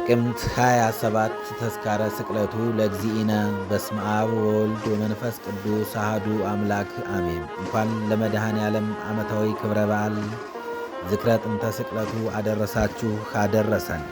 ጥቅምት 27 ተስካረ ስቅለቱ ለእግዚእነ በስመ አብ ወወልድ ወመንፈስ ቅዱስ አሐዱ አምላክ አሜን። እንኳን ለመድኃኔ ዓለም ዓመታዊ ክብረ በዓል ዝክረ ጥንተ ስቅለቱ አደረሳችሁ አደረሰን።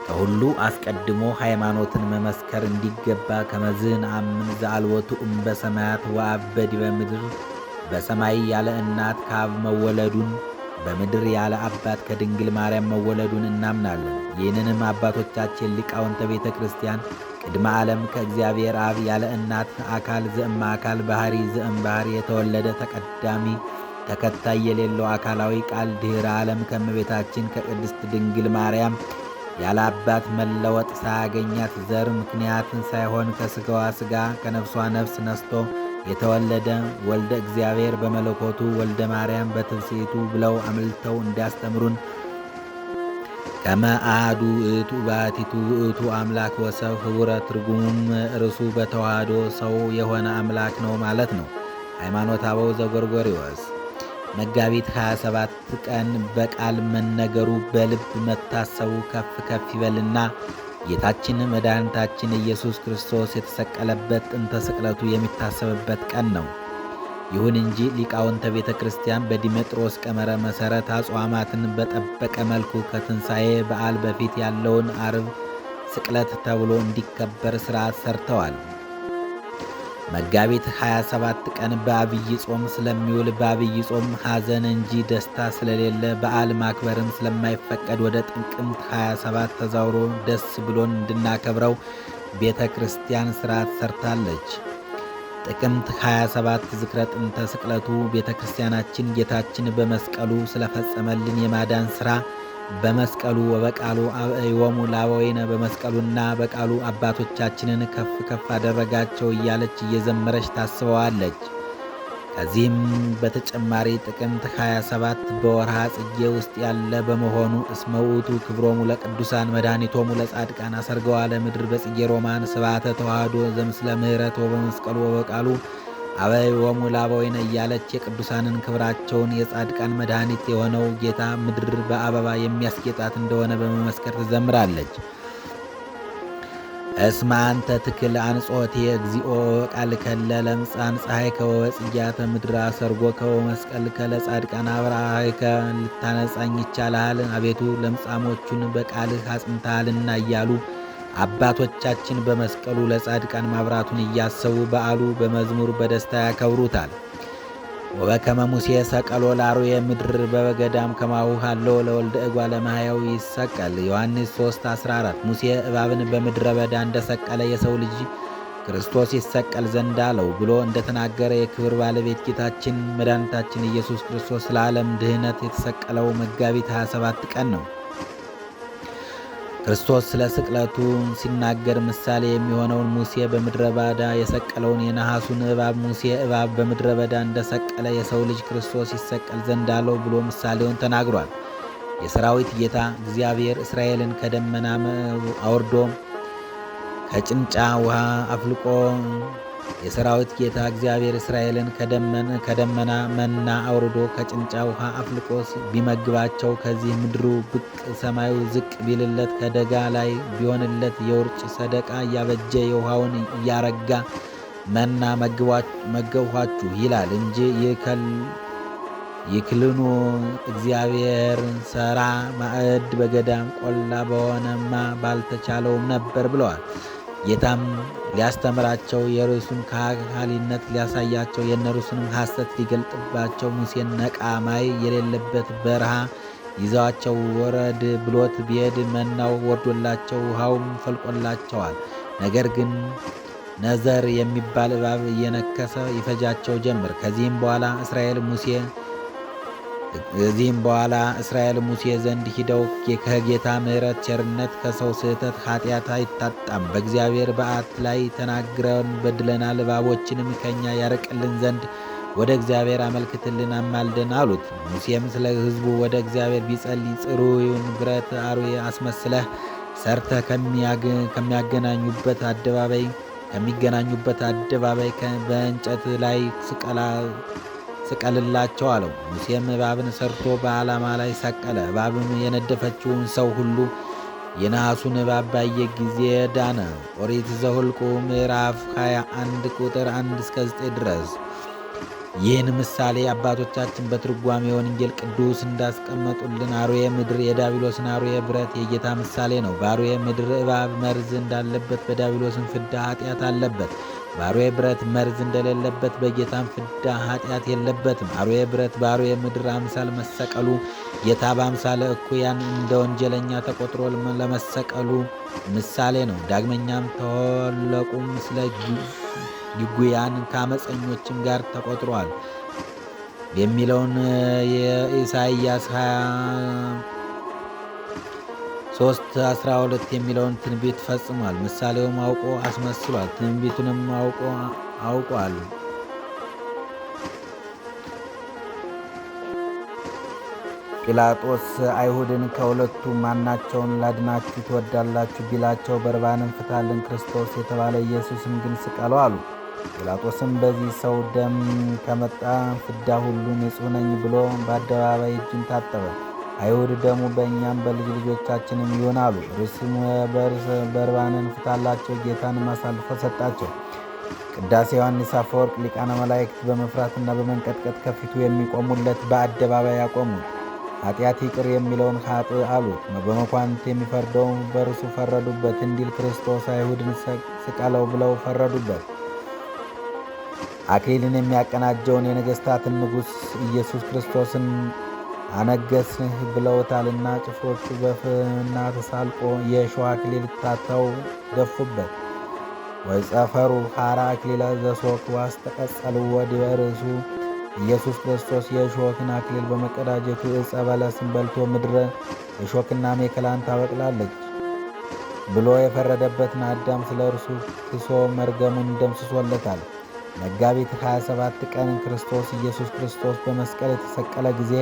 ከሁሉ አስቀድሞ ሃይማኖትን መመስከር እንዲገባ ከመዝህን አምን ዘአልወቱ በሰማያት ወአብ በዲበ ምድር በሰማይ ያለ እናት ከአብ መወለዱን በምድር ያለ አባት ከድንግል ማርያም መወለዱን እናምናለን። ይህንንም አባቶቻችን ሊቃውንተ ቤተ ክርስቲያን ቅድመ ዓለም ከእግዚአብሔር አብ ያለ እናት አካል ዘእም አካል ባሕሪ ዘእም ባሕሪ የተወለደ ተቀዳሚ ተከታይ የሌለው አካላዊ ቃል ድኅረ ዓለም ከእመቤታችን ከቅድስት ድንግል ማርያም ያለ አባት መለወጥ ሳያገኛት ዘር ምክንያትን ሳይሆን ከሥጋዋ ሥጋ ከነፍሷ ነፍስ ነስቶ የተወለደ ወልደ እግዚአብሔር በመለኮቱ ወልደ ማርያም በትፍሥሕቱ ብለው አምልተው እንዲያስተምሩን ከመ አሐዱ ውእቱ ባሕቲቱ ውእቱ አምላክ ወሰብ ኅቡረ ትርጉሙም እርሱ በተዋህዶ ሰው የሆነ አምላክ ነው ማለት ነው። ሃይማኖተ አበው ዘጎርጎርዮስ። መጋቢት 27 ቀን በቃል መነገሩ በልብ መታሰቡ ከፍ ከፍ ይበልና ጌታችን መድኃኒታችን ኢየሱስ ክርስቶስ የተሰቀለበት ጥንተ ስቅለቱ የሚታሰብበት ቀን ነው። ይሁን እንጂ ሊቃውንተ ቤተ ክርስቲያን በዲሜጥሮስ ቀመረ መሠረት አጽዋማትን በጠበቀ መልኩ ከትንሣኤ በዓል በፊት ያለውን ዓርብ ስቅለት ተብሎ እንዲከበር ሥርዓት ሰርተዋል። መጋቢት 27 ቀን በአብይ ጾም ስለሚውል በአብይ ጾም ሐዘን እንጂ ደስታ ስለሌለ በዓል ማክበርም ስለማይፈቀድ ወደ ጥቅምት 27 ተዛውሮ ደስ ብሎን እንድናከብረው ቤተ ክርስቲያን ሥርዓት ሰርታለች። ጥቅምት 27 ዝክረ ጥንተ ስቅለቱ ቤተ ክርስቲያናችን ጌታችን በመስቀሉ ስለፈጸመልን የማዳን ሥራ በመስቀሉ ወበቃሉ አብዕዮሙ ለአበዊነ በመስቀሉና በቃሉ አባቶቻችንን ከፍ ከፍ አደረጋቸው እያለች እየዘመረች ታስበዋለች። ከዚህም በተጨማሪ ጥቅምት 27 በወርሃ ጽጌ ውስጥ ያለ በመሆኑ እስመ ውእቱ ክብሮሙ ለቅዱሳን መድኃኒቶሙ ለጻድቃን አሰርገዋ ለምድር በጽጌ ሮማን ስብሐተ ተዋህዶ ዘምስለ ምሕረት ወበመስቀሉ ወበቃሉ አበዊሆሙ ለአበዊነ እያለች የቅዱሳንን ክብራቸውን የጻድቃን መድኃኒት የሆነው ጌታ ምድር በአበባ የሚያስጌጣት እንደሆነ በመመስከር ትዘምራለች። እስመ አንተ ትክል አንጾቴ እግዚኦ ወቃልከ ለለምጻን ፀሐይከ ወበጽጌያተ ምድር አሰርጎከ ወመስቀልከ ለጻድቃን አብርሃከ ልታነጻኝ ይቻልሃል። አቤቱ ለምጻሞቹን በቃልህ አጽንተሃልና እያሉ አባቶቻችን በመስቀሉ ለጻድቃን ማብራቱን እያሰቡ በዓሉ በመዝሙር በደስታ ያከብሩታል። ወበከመ ሙሴ ሰቀሎ ለአርዌ ምድር በገዳም ከማሁ ሃለው ለወልደ እጓለ እመሕያው ይሰቀል። ዮሐንስ 3:14 ሙሴ እባብን በምድረ በዳ እንደሰቀለ የሰው ልጅ ክርስቶስ ይሰቀል ዘንድ አለው ብሎ እንደተናገረ የክብር ባለቤት ጌታችን መድኃኒታችን ኢየሱስ ክርስቶስ ስለ ዓለም ድኅነት የተሰቀለው መጋቢት 27 ቀን ነው። ክርስቶስ ስለ ስቅለቱ ሲናገር ምሳሌ የሚሆነውን ሙሴ በምድረ በዳ የሰቀለውን የነሐሱን እባብ ሙሴ እባብ በምድረ በዳ እንደሰቀለ የሰው ልጅ ክርስቶስ ይሰቀል ዘንድ አለው ብሎ ምሳሌውን ተናግሯል። የሰራዊት ጌታ እግዚአብሔር እስራኤልን ከደመና አውርዶ ከጭንጫ ውሃ አፍልቆ የሰራዊት ጌታ እግዚአብሔር እስራኤልን ከደመና መና አውርዶ ከጭንጫ ውሃ አፍልቆ ቢመግባቸው ከዚህ ምድሩ ብቅ ሰማዩ ዝቅ ቢልለት ከደጋ ላይ ቢሆንለት የውርጭ ሰደቃ እያበጀ የውሃውን እያረጋ መና መገብኋችሁ ይላል እንጂ ይክልኑ እግዚአብሔር ሰራ ማዕድ በገዳም ቆላ በሆነማ ባልተቻለውም ነበር ብለዋል። ጌታም ሊያስተምራቸው የርሱን ከሃሊነት ሊያሳያቸው የእነርሱንም ሐሰት ሊገልጥባቸው ሙሴን ነቃ ማይ የሌለበት በረሃ ይዘዋቸው ወረድ ብሎት ቢሄድ መናው ወርዶላቸው ውሃውም ፈልቆላቸዋል። ነገር ግን ነዘር የሚባል እባብ እየነከሰ ይፈጃቸው ጀመር። ከዚህም በኋላ እስራኤል ሙሴ ዘንድ ሂደው ከጌታ ምሕረት ቸርነት ከሰው ስህተት ኃጢአት አይታጣም፣ በእግዚአብሔር በዓት ላይ ተናግረን በድለናል፣ እባቦችንም ከኛ ያርቅልን ዘንድ ወደ እግዚአብሔር አመልክትልን አማልደን አሉት። ሙሴም ስለ ሕዝቡ ወደ እግዚአብሔር ቢጸልይ ጽሩዩን ብረት አርዌ አስመስለህ ሰርተህ ከሚገናኙበት አደባባይ በእንጨት ላይ ስቀልላቸው አለው። ሙሴም እባብን ሰርቶ በዓላማ ላይ ሰቀለ። እባብም የነደፈችውን ሰው ሁሉ የነሐሱን እባብ ባየ ጊዜ ዳነ። ኦሪት ዘኍልቍ ምዕራፍ 21 ቁጥር 1-9 ድረስ። ይህን ምሳሌ አባቶቻችን በትርጓሜ ወንጌል ቅዱስ እንዳስቀመጡልን አርዌ ምድር የዲያብሎስን አርዌ ብረት የጌታ ምሳሌ ነው። በአርዌ ምድር እባብ መርዝ እንዳለበት በዲያብሎስም ፍዳ ኃጢአት አለበት። በአርዌ ብረት መርዝ እንደሌለበት በጌታም ፍዳ ኃጢአት የለበትም። አርዌ ብረት በአርዌ ምድር አምሳል መሰቀሉ ጌታ በአምሳለ እኩያን እንደ ወንጀለኛ ተቆጥሮ ለመሰቀሉ ምሳሌ ነው። ዳግመኛም ተወለቁ ምስለ ጊጉያን ከአመፀኞችም ጋር ተቆጥሯል የሚለውን የኢሳይያስ 23:12 የሚለውን ትንቢት ፈጽሟል። ምሳሌውም አውቆ አስመስሏል፣ ትንቢቱንም አውቋል። ጲላጦስ አይሁድን ከሁለቱ ማናቸውን ላድናችሁ ትወዳላችሁ ቢላቸው በርባንን ፍታልን፣ ክርስቶስ የተባለ ኢየሱስን ግን ስቀለው አሉ። ጲላጦስም በዚህ ሰው ደም ከመጣ ፍዳ ሁሉ ንጹሕ ነኝ ብሎ በአደባባይ እጁን ታጠበ። አይሁድ ደሙ በእኛም በልጅ ልጆቻችንም ይሆን አሉ። እርሱም በርባንን ፍታላቸው፣ ጌታንም አሳልፎ ሰጣቸው። ቅዳሴ ዮሐንስ አፈወርቅ ሊቃነ መላእክት በመፍራትና በመንቀጥቀጥ ከፊቱ የሚቆሙለት በአደባባይ ያቆሙት። ኃጢአት ይቅር የሚለውን ኃጥእ አሉት። በመኳንንት የሚፈርደውን በእርሱ ፈረዱበት እንዲል ክርስቶስ አይሁድን ስቀለው ብለው ፈረዱበት። አክሊልን የሚያቀናጀውን የነገሥታትን ንጉሥ ኢየሱስ ክርስቶስን አነገስህ ብለውታልና ጭፍሮቹ በፍና ተሳልቆ የእሾህ አክሊል ታተው ደፉበት። ወጸፈሩ ሐራ አክሊለ ዘሶክ ዋስተቀጸሉ ወዲበ ርእሱ ኢየሱስ ክርስቶስ የእሾህን አክሊል በመቀዳጀቱ ዕፀ በለስን በልቶ ምድረ እሾክና አሜከላን ታበቅላለች ብሎ የፈረደበትን አዳም ስለ እርሱ ክሶ መርገሙን ደምስሶለታል። መጋቢት 27 ቀን ክርስቶስ ኢየሱስ ክርስቶስ በመስቀል የተሰቀለ ጊዜ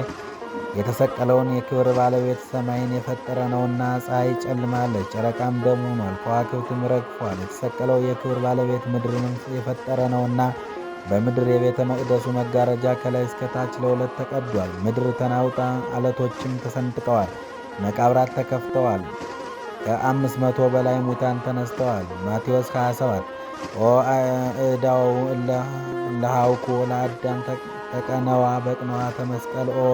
የተሰቀለውን የክብር ባለቤት ሰማይን የፈጠረ ነውና ፀሐይ ጨልማለች፣ ጨረቃም ደም ሆኗል፣ ከዋክብትም ረግፏል። የተሰቀለው የክብር ባለቤት ምድርንም የፈጠረ ነውና በምድር የቤተ መቅደሱ መጋረጃ ከላይ እስከታች ለሁለት ተቀዷል። ምድር ተናውጣ አለቶችም ተሰንጥቀዋል፣ መቃብራት ተከፍተዋል፣ ከ500 በላይ ሙታን ተነስተዋል። ማቴዎስ 27 ኦ እዳው ለሃውኩ ለአዳም ተቀነዋ በቅንዋ ተመስቀል ኦ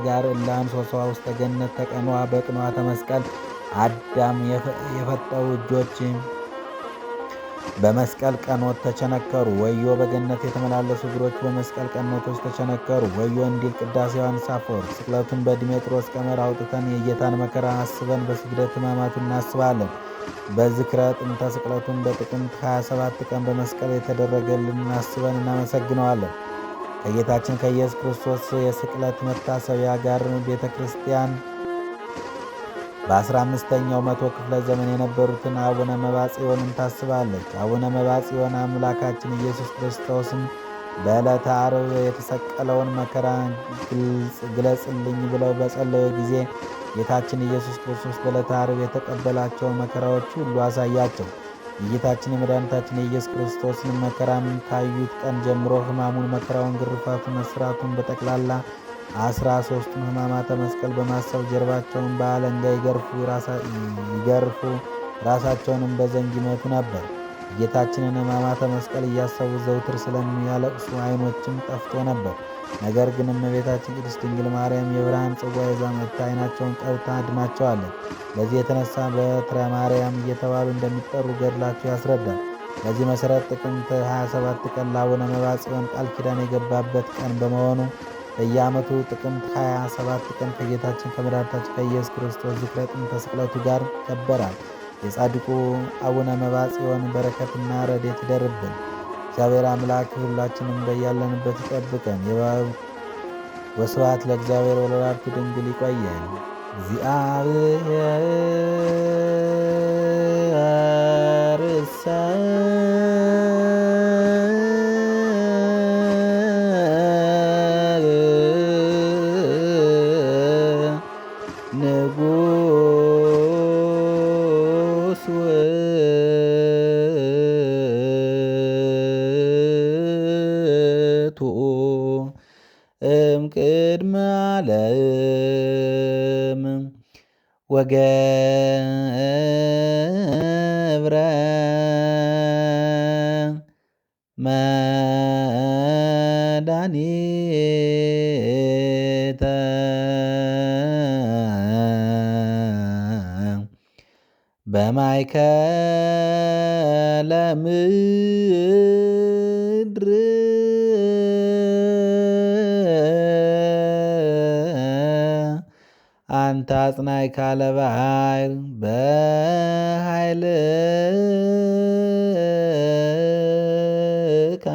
ጋር እላንሶሷ ውስተ ገነት ተቀነዋ በቅንዋ ተመስቀል። አዳም የፈጠሩ እጆች በመስቀል ቀኖት ተቸነከሩ። ወዮ በገነት የተመላለሱ እግሮች በመስቀል ቀኖቶች ተቸነከሩ። ወዮ እንዲል ቅዳሴ ዮሐንስ አፈወርቅ። ስቅለቱን በዲሜጥሮስ ቀመር አውጥተን የጌታን መከራ አስበን በስግደት ሕማማቱን እናስባለን። በዝክረ ጥንተ ስቅለቱን በጥቅምት 27 ቀን በመስቀል የተደረገልንን አስበን እናመሰግነዋለን። ከጌታችን ከኢየሱስ ክርስቶስ የስቅለት መታሰቢያ ጋር ቤተ ክርስቲያን በ15ኛው መቶ ክፍለ ዘመን የነበሩትን አቡነ መባጽዮንን ታስባለች። አቡነ መባጽዮን አምላካችን ኢየሱስ ክርስቶስን በዕለተ ዓርብ የተሰቀለውን መከራ ግለጽልኝ ብለው በጸለዩ ጊዜ ጌታችን ኢየሱስ ክርስቶስ በዕለተ ዓርብ የተቀበላቸውን መከራዎች ሁሉ አሳያቸው። የጌታችን የመድኃኒታችን የኢየሱስ ክርስቶስን መከራም ካዩት ቀን ጀምሮ ሕማሙን፣ መከራውን፣ ግርፋቱን፣ እስራቱን በጠቅላላ 13ቱን ሕማማተ መስቀል በማሰብ ጀርባቸውን በአለንጋ ይገርፉ ራሳቸውንም በዘንግ ይመቱ ነበር። የጌታችንን ሕማማተ መስቀል እያሰቡ ዘውትር ስለሚያለቅሱ ዓይኖችም ጠፍቶ ነበር። ነገር ግን እመቤታችን ቅድስት ድንግል ማርያም የብርሃን ጽዋ ይዛ መጥታ ዓይናቸውን ቀብታ አድናቸዋለች። በዚህ የተነሳ በትረ ማርያም እየተባሉ እንደሚጠሩ ገድላቸው ያስረዳል። በዚህ መሠረት ጥቅምት 27 ቀን ለአቡነ መባጽዮን ቃል ኪዳን የገባበት ቀን በመሆኑ በየዓመቱ ጥቅምት 27 ቀን ከጌታችን ከመድኃኒታችን ከኢየሱስ ክርስቶስ ዝክረ ጥንተ ስቅለቱ ጋር ይከበራል። የጻድቁ አቡነ መባጽዮን በረከትና ረድኤት ይደርብን። እግዚአብሔር አምላክ ሁላችንም በያለንበት ይጠብቀን። ወስብሐት ለእግዚአብሔር ወለወላዲቱ ድንግል። ይቆየን። እግዚአብሔር ንጉሥ ውእቱ እምቅድመ ዓለም ወገብረ መድኃኒተ በማእከለ ምድር አንተ አጽናዕከ ለባሕር በኃይልከ